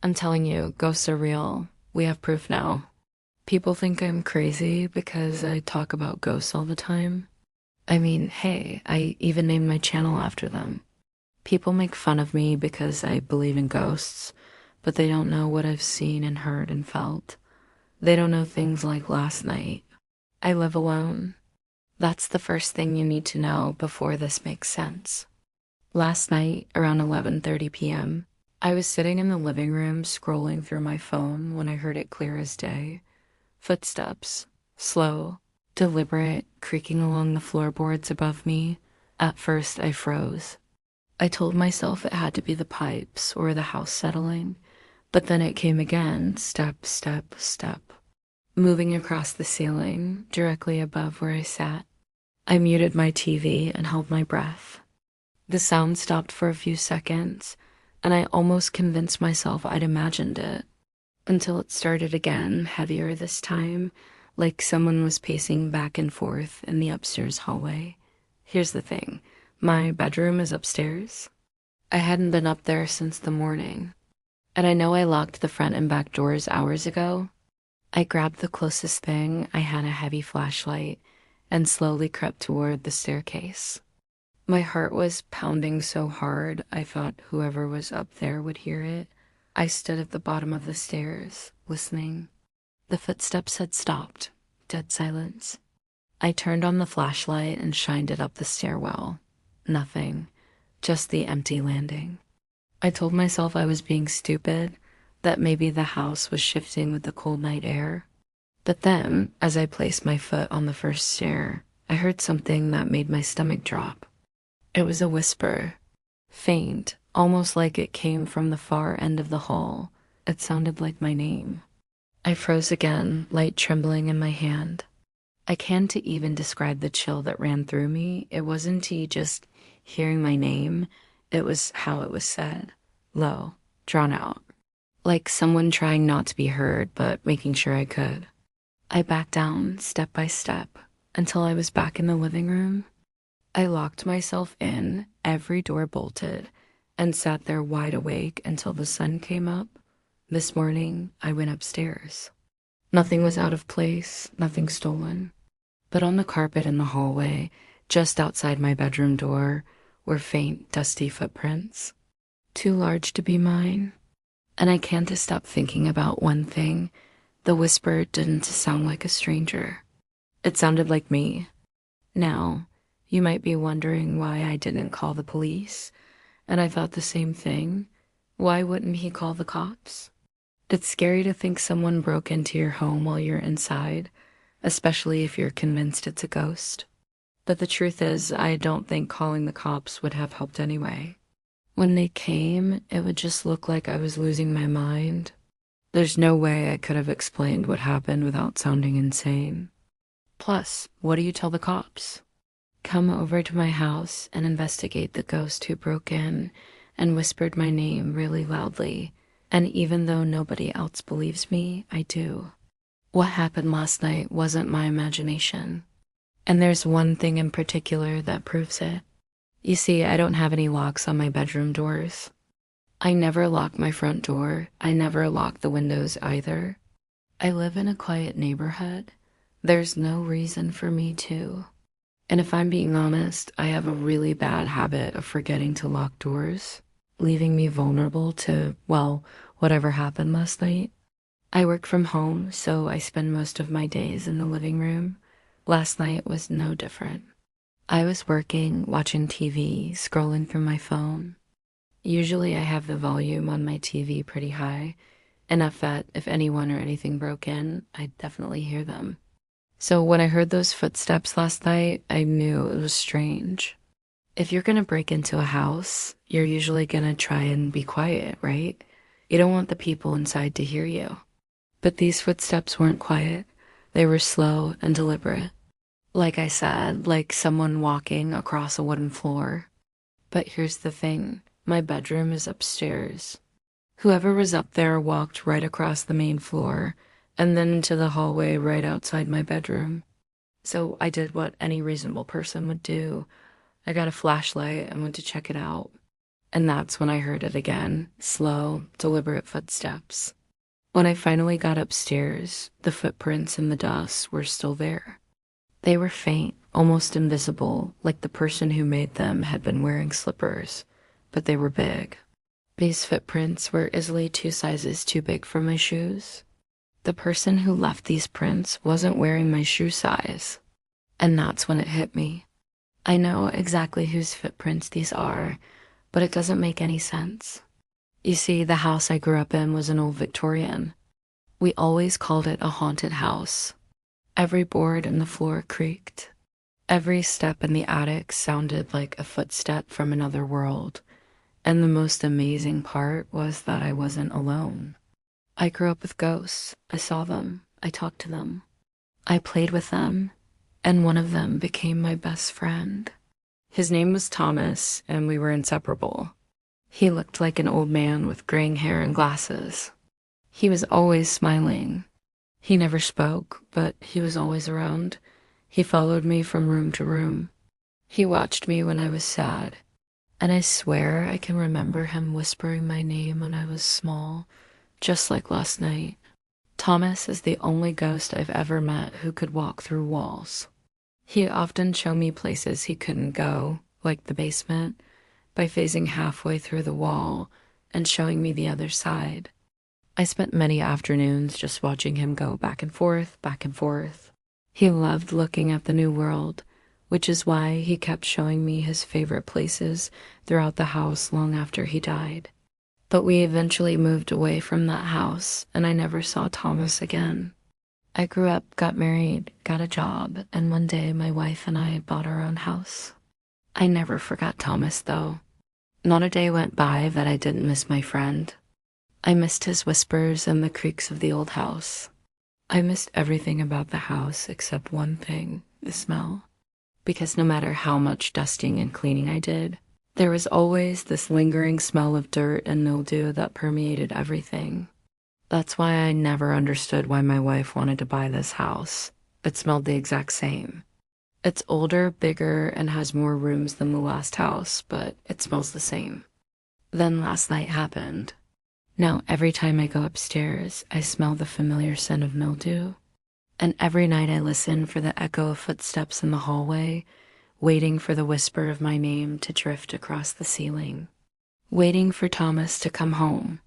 I'm telling you, ghosts are real. We have proof now. People think I'm crazy because I talk about ghosts all the time. I mean, hey, I even named my channel after them. People make fun of me because I believe in ghosts, but they don't know what I've seen and heard and felt. They don't know things like last night. I live alone. That's the first thing you need to know before this makes sense. Last night, around 11:30 p.m., I was sitting in the living room scrolling through my phone when I heard it clear as day. Footsteps, slow, deliberate, creaking along the floorboards above me. At first, I froze. I told myself it had to be the pipes or the house settling, but then it came again, step, step, step, moving across the ceiling, directly above where I sat. I muted my TV and held my breath. The sound stopped for a few seconds, and I almost convinced myself I'd imagined it, until it started again, heavier this time, like someone was pacing back and forth in the upstairs hallway. Here's the thing, my bedroom is upstairs. I hadn't been up there since the morning, and I know I locked the front and back doors hours ago. I grabbed the closest thing, I had a heavy flashlight, and slowly crept toward the staircase. My heart was pounding so hard I thought whoever was up there would hear it. I stood at the bottom of the stairs, listening. The footsteps had stopped, dead silence. I turned on the flashlight and shined it up the stairwell. Nothing, just the empty landing. I told myself I was being stupid, that maybe the house was shifting with the cold night air. But then, as I placed my foot on the first stair, I heard something that made my stomach drop. It was a whisper, faint, almost like it came from the far end of the hall. It sounded like my name. I froze again, light trembling in my hand. I can't even describe the chill that ran through me. It wasn't just hearing my name, it was how it was said, low, drawn out, like someone trying not to be heard but making sure I could. I backed down step by step until I was back in the living room. I locked myself in, every door bolted, and sat there wide awake until the sun came up. This morning, I went upstairs. Nothing was out of place, nothing stolen. But on the carpet in the hallway, just outside my bedroom door, were faint, dusty footprints. Too large to be mine. And I can't stop thinking about one thing. The whisper didn't sound like a stranger. It sounded like me. Now, you might be wondering why I didn't call the police, and I thought the same thing. Why wouldn't he call the cops? It's scary to think someone broke into your home while you're inside, especially if you're convinced it's a ghost. But the truth is, I don't think calling the cops would have helped anyway. When they came, it would just look like I was losing my mind. There's no way I could have explained what happened without sounding insane. Plus, what do you tell the cops? Come over to my house and investigate the ghost who broke in and whispered my name really loudly. And even though nobody else believes me, I do. What happened last night wasn't my imagination. And there's one thing in particular that proves it. You see, I don't have any locks on my bedroom doors. I never lock my front door. I never lock the windows either. I live in a quiet neighborhood. There's no reason for me to. And if I'm being honest, I have a really bad habit of forgetting to lock doors, leaving me vulnerable to, well, whatever happened last night. I work from home, so I spend most of my days in the living room. Last night was no different. I was working, watching TV, scrolling through my phone. Usually I have the volume on my TV pretty high, enough that if anyone or anything broke in, I'd definitely hear them. So when I heard those footsteps last night, I knew it was strange. If you're gonna break into a house, you're usually gonna try and be quiet, right? You don't want the people inside to hear you. But these footsteps weren't quiet. They were slow and deliberate. Like I said, like someone walking across a wooden floor. But here's the thing, my bedroom is upstairs. Whoever was up there walked right across the main floor and then into the hallway right outside my bedroom. So I did what any reasonable person would do. I got a flashlight and went to check it out. And that's when I heard it again, slow, deliberate footsteps. When I finally got upstairs, the footprints in the dust were still there. They were faint, almost invisible, like the person who made them had been wearing slippers, but they were big. These footprints were easily 2 sizes too big for my shoes. The person who left these prints wasn't wearing my shoe size. And that's when it hit me. I know exactly whose footprints these are, but it doesn't make any sense. You see, the house I grew up in was an old Victorian. We always called it a haunted house. Every board in the floor creaked. Every step in the attic sounded like a footstep from another world. And the most amazing part was that I wasn't alone. I grew up with ghosts. I saw them. I talked to them. I played with them, and one of them became my best friend. His name was Thomas, and we were inseparable. He looked like an old man with graying hair and glasses. He was always smiling. He never spoke, but he was always around. He followed me from room to room. He watched me when I was sad, and I swear I can remember him whispering my name when I was small, just like last night. Thomas is the only ghost I've ever met who could walk through walls. He often showed me places he couldn't go, like the basement, by phasing halfway through the wall and showing me the other side. I spent many afternoons just watching him go back and forth, back and forth. He loved looking at the new world, which is why he kept showing me his favorite places throughout the house long after he died. But we eventually moved away from that house, and I never saw Thomas again. I grew up, got married, got a job, and one day my wife and I bought our own house. I never forgot Thomas, though. Not a day went by that I didn't miss my friend. I missed his whispers and the creaks of the old house. I missed everything about the house except one thing, the smell. Because no matter how much dusting and cleaning I did, there was always this lingering smell of dirt and mildew that permeated everything. That's why I never understood why my wife wanted to buy this house. It smelled the exact same. It's older, bigger, and has more rooms than the last house, but it smells the same. Then last night happened. Now every time I go upstairs, I smell the familiar scent of mildew. And every night I listen for the echo of footsteps in the hallway, waiting for the whisper of my name to drift across the ceiling. Waiting for Thomas to come home.